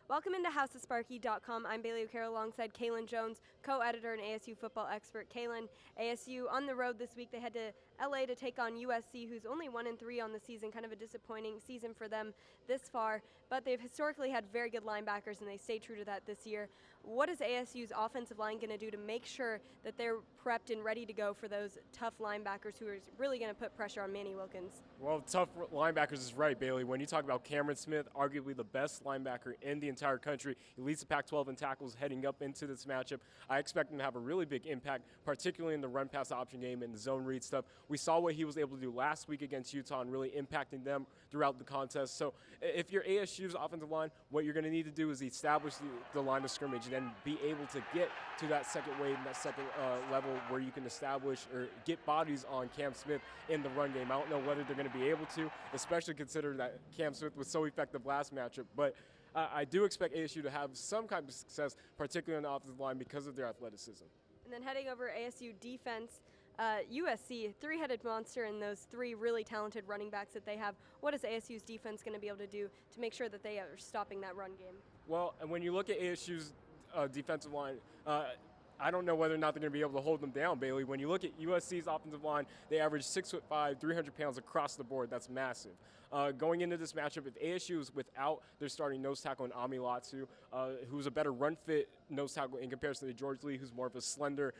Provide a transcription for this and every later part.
Welcome into HouseOfSparky.com. I'm Bailey O'Carroll alongside Kaelen Jones, co-editor and ASU football expert. Kaelen, ASU on the road this week. They head to LA to take on USC, who's only 1-3 on the season. Kind of a disappointing season for them this far, but they've historically had very good linebackers, and they stay true to that this year. What is ASU's offensive line going to do to make sure that they're prepped and ready to go for those tough linebackers who are really going to put pressure on Manny Wilkins? Well, tough linebackers is right, Bailey. When you talk about Cameron Smith, arguably the best linebacker in the entire country, he leads the Pac-12 in tackles heading up into this matchup. I expect him to have a really big impact, particularly in the run-pass option game and the zone read stuff. We saw what he was able to do last week against Utah and really impacting them throughout the contest. So if you're ASU's offensive line, what you're going to need to do is establish the line of scrimmage and then be able to get to that second wave and that second level where you can establish or get bodies on Cam Smith in the run game. I don't know whether they're going to be able to, especially considering that Cam Smith was so effective last matchup. But I do expect ASU to have some kind of success, particularly on the offensive line, because of their athleticism. And then heading over ASU defense, USC, three-headed monster in those three really talented running backs that they have. What is ASU's defense going to be able to do to make sure that they are stopping that run game? Well, and when you look at ASU's defensive line, I don't know whether or not they're going to be able to hold them down, Bailey. When you look at USC's offensive line, they average 6'5", 300 pounds across the board. That's massive. Going into this matchup, if ASU is without their starting nose tackle in Ami Latsu, who's a better run-fit nose tackle in comparison to George Lee, who's more of a slender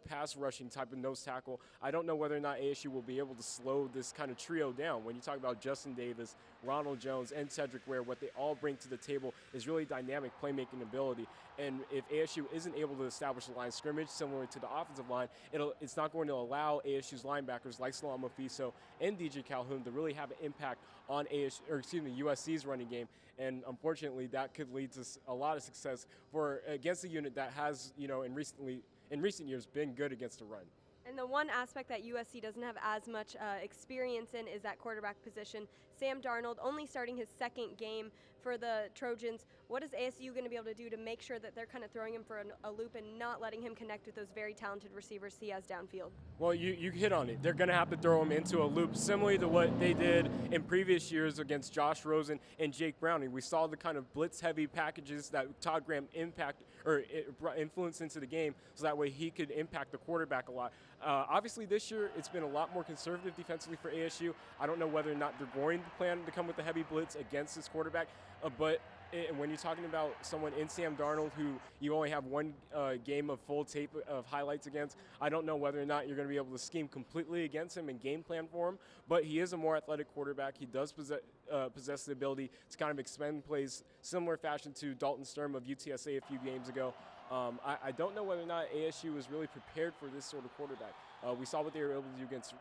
pass-rushing type of nose tackle, I don't know whether or not ASU will be able to slow this kind of trio down. When you talk about Justin Davis, Ronald Jones, and Cedric Ware, what they all bring to the table is really dynamic playmaking ability. And if ASU isn't able to establish a line of scrimmage similar to the offensive line, it's not going to allow ASU's linebackers like Salam Mofiso and DJ Calhoun to really have an impact on USC's running game. And unfortunately, that could lead to a lot of success against a unit that has, in recent years, been good against the run. And the one aspect that USC doesn't have as much experience in is that quarterback position. Sam Darnold only starting his second game for the Trojans. What is ASU going to be able to do to make sure that they're kind of throwing him for a loop and not letting him connect with those very talented receivers he has downfield? Well, you hit on it. They're going to have to throw him into a loop similar to what they did in previous years against Josh Rosen and Jake Browning. We saw the kind of blitz-heavy packages that Todd Graham influenced into the game so that way he could impact the quarterback a lot. Obviously, this year it's been a lot more conservative defensively for ASU. I don't know whether or not they're going to plan to come with a heavy blitz against this quarterback, but when you're talking about someone in Sam Darnold who you only have one game of full tape of highlights against, I don't know whether or not you're going to be able to scheme completely against him and game plan for him, but he is a more athletic quarterback. He does possess the ability to kind of expend plays similar fashion to Dalton Sturm of UTSA a few games ago. I don't know whether or not ASU is really prepared for this sort of quarterback. We saw what they were able to do against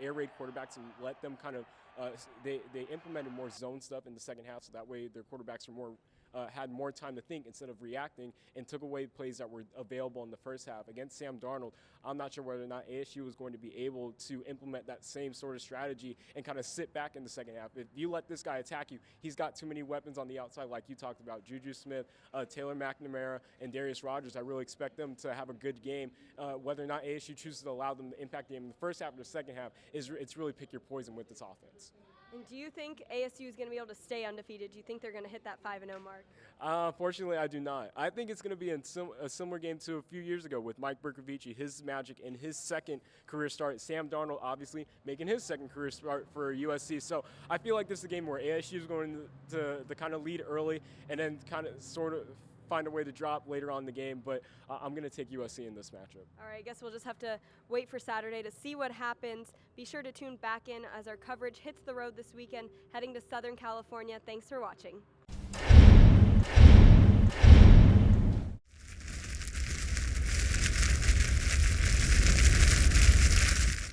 air raid quarterbacks and let them kind of they implemented more zone stuff in the second half, so that way their quarterbacks had more time to think instead of reacting and took away plays that were available in the first half. Against Sam Darnold, I'm not sure whether or not ASU is going to be able to implement that same sort of strategy and kind of sit back in the second half. If you let this guy attack you, he's got too many weapons on the outside like you talked about. Juju Smith, Taylor McNamara, and Darius Rogers. I really expect them to have a good game. Whether or not ASU chooses to allow them to impact the game in the first half or the second half, it's really pick your poison with this offense. And do you think ASU is going to be able to stay undefeated? Do you think they're going to hit that 5-0 mark? Unfortunately, I do not. I think it's going to be a similar game to a few years ago with Mike Bercovici, his magic in his second career start. Sam Darnold, obviously, making his second career start for USC. So I feel like this is a game where ASU is going to kind of lead early and then kind of sort of find a way to drop later on in the game, but I'm going to take USC in this matchup. All right, I guess we'll just have to wait for Saturday to see what happens. Be sure to tune back in as our coverage hits the road this weekend, heading to Southern California. Thanks for watching.